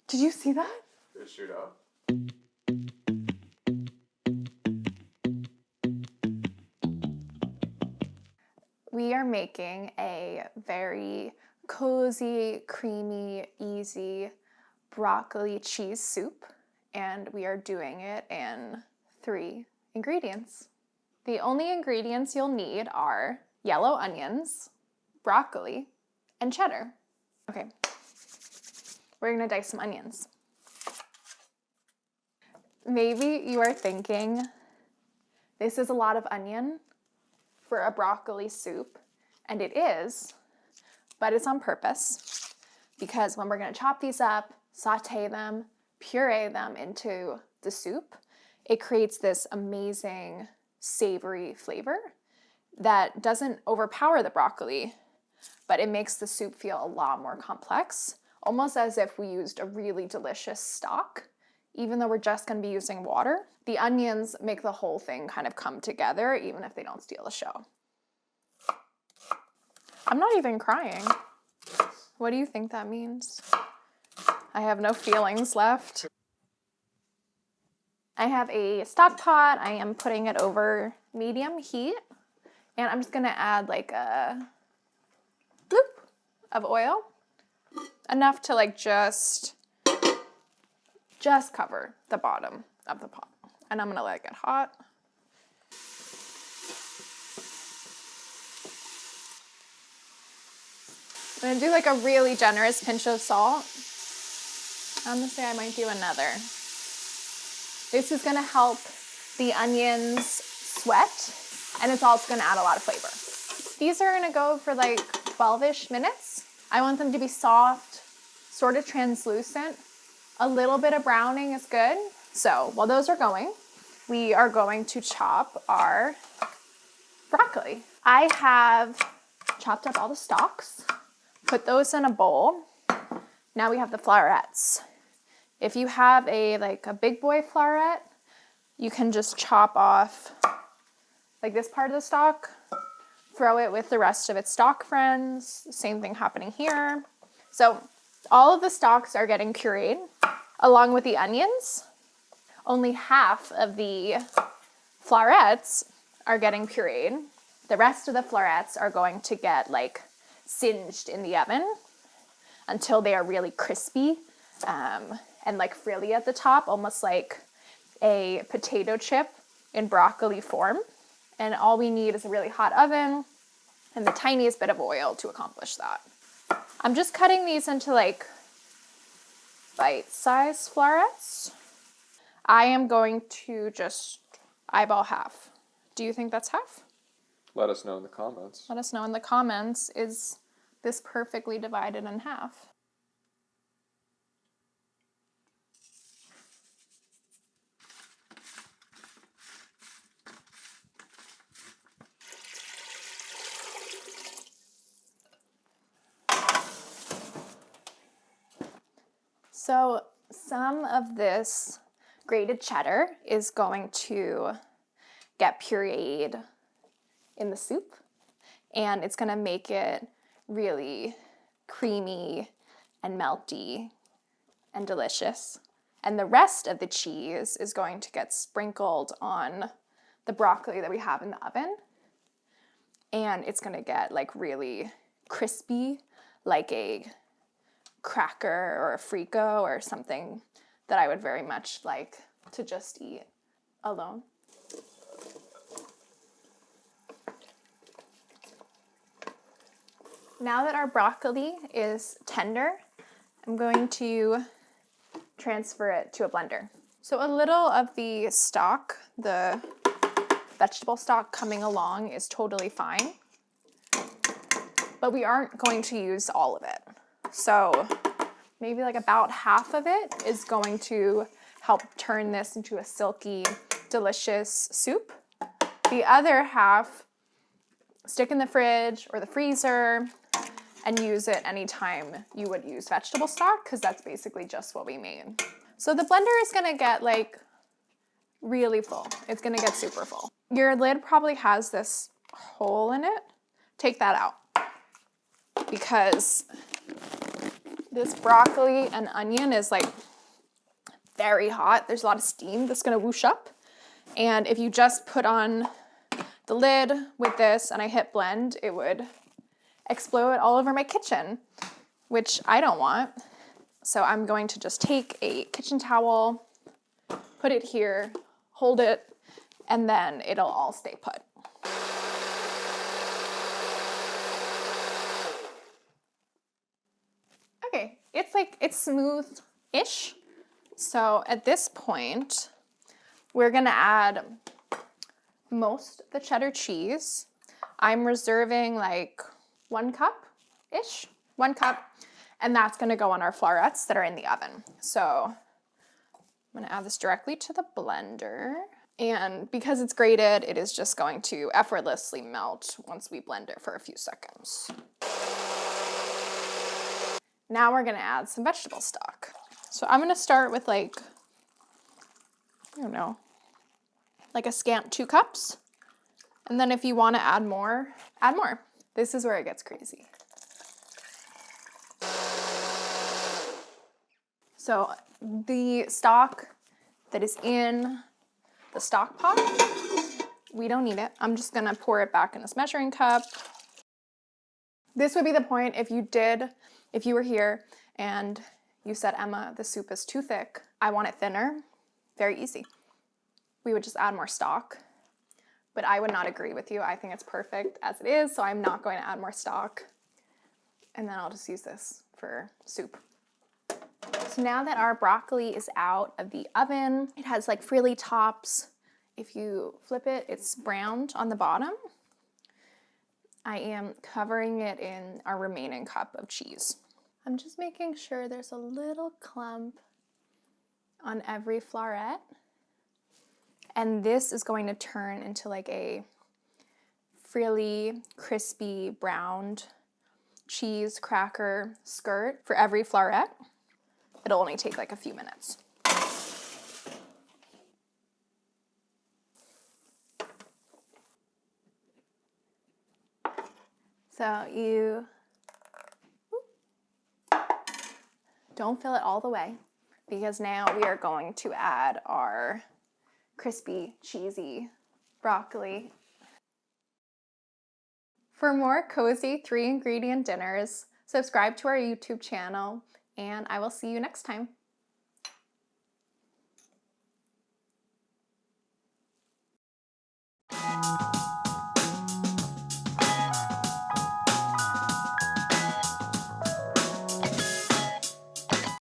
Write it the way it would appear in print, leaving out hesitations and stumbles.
Did you see that? Did it shoot up? We are making a very cozy, creamy, easy broccoli cheese soup, and we are doing it in 3 ingredients. The only ingredients you'll need are yellow onions, broccoli, and cheddar. Okay, we're gonna dice some onions. Maybe you are thinking, this is a lot of onion for a broccoli soup, and it is, but it's on purpose, because when we're gonna chop these up, saute them, puree them into the soup, it creates this amazing savory flavor that doesn't overpower the broccoli, but it makes the soup feel a lot more complex, almost as if we used a really delicious stock, even though we're just gonna be using water. The onions make the whole thing kind of come together, even if they don't steal the show. I'm not even crying. What do you think that means? I have no feelings left. I have a stock pot. I am putting it over medium heat, and I'm just gonna add like a bloop of oil, enough to like just cover the bottom of the pot. And I'm gonna let it get hot. I'm gonna do like a really generous pinch of salt. Honestly, I might do another. This is gonna help the onions sweat, and it's also gonna add a lot of flavor. These are gonna go for like 12-ish minutes. I want them to be soft, sort of translucent. A little bit of browning is good. So while those are going, we are going to chop our broccoli. I have chopped up all the stalks, put those in a bowl. Now we have the florets. If you have a big boy floret, you can just chop off like this part of the stalk, throw it with the rest of its stalk friends. Same thing happening here. So all of the stalks are getting pureed along with the onions. Only half of the florets are getting pureed. The rest of the florets are going to get like singed in the oven until they are really crispy and like frilly at the top, almost like a potato chip in broccoli form. And all we need is a really hot oven and the tiniest bit of oil to accomplish that. I'm just cutting these into like bite-sized florets. I am going to just eyeball half. Do you think that's half? Let us know in the comments. Let us know in the comments, is this perfectly divided in half? So some of this grated cheddar is going to get pureed in the soup, and it's gonna make it really creamy and melty and delicious. And the rest of the cheese is going to get sprinkled on the broccoli that we have in the oven, and it's gonna get like really crispy, like a cracker or a frico or something that I would very much like to just eat alone. Now that our broccoli is tender, I'm going to transfer it to a blender. So a little of the stock, the vegetable stock coming along, is totally fine, but we aren't going to use all of it. So maybe like about half of it is going to help turn this into a silky, delicious soup. The other half, stick in the fridge or the freezer and use it anytime you would use vegetable stock, because that's basically just what we made. So the blender is gonna get like really full. It's gonna get super full. Your lid probably has this hole in it. Take that out, because This broccoli and onion is like very hot. There's a lot of steam that's gonna whoosh up. And if you just put on the lid with this and I hit blend, it would explode all over my kitchen, which I don't want. So I'm going to just take a kitchen towel, put it here, hold it, and then it'll all stay put. Okay, it's smooth-ish. So at this point, we're gonna add most of the cheddar cheese. I'm reserving like 1 cup-ish, 1 cup, and that's gonna go on our florets that are in the oven. So I'm gonna add this directly to the blender. And because it's grated, it is just going to effortlessly melt once we blend it for a few seconds. Now we're gonna add some vegetable stock. So I'm gonna start with like, I don't know, like a scant 2 cups. And then if you wanna add more, add more. This is where it gets crazy. So the stock that is in the stock pot, we don't need it. I'm just gonna pour it back in this measuring cup. This would be the point if you were here and you said, Emma, the soup is too thick. I want it thinner. Very easy. We would just add more stock. But I would not agree with you. I think it's perfect as it is, so I'm not going to add more stock. And then I'll just use this for soup. So now that our broccoli is out of the oven, it has like frilly tops. If you flip it, it's browned on the bottom. I am covering it in our remaining cup of cheese. I'm just making sure there's a little clump on every floret. And this is going to turn into like a frilly, crispy, browned cheese cracker skirt for every floret. It'll only take like a few minutes. So you don't fill it all the way because now we are going to add our crispy, cheesy broccoli. For more cozy 3-ingredient dinners, subscribe to our YouTube channel, and I will see you next time.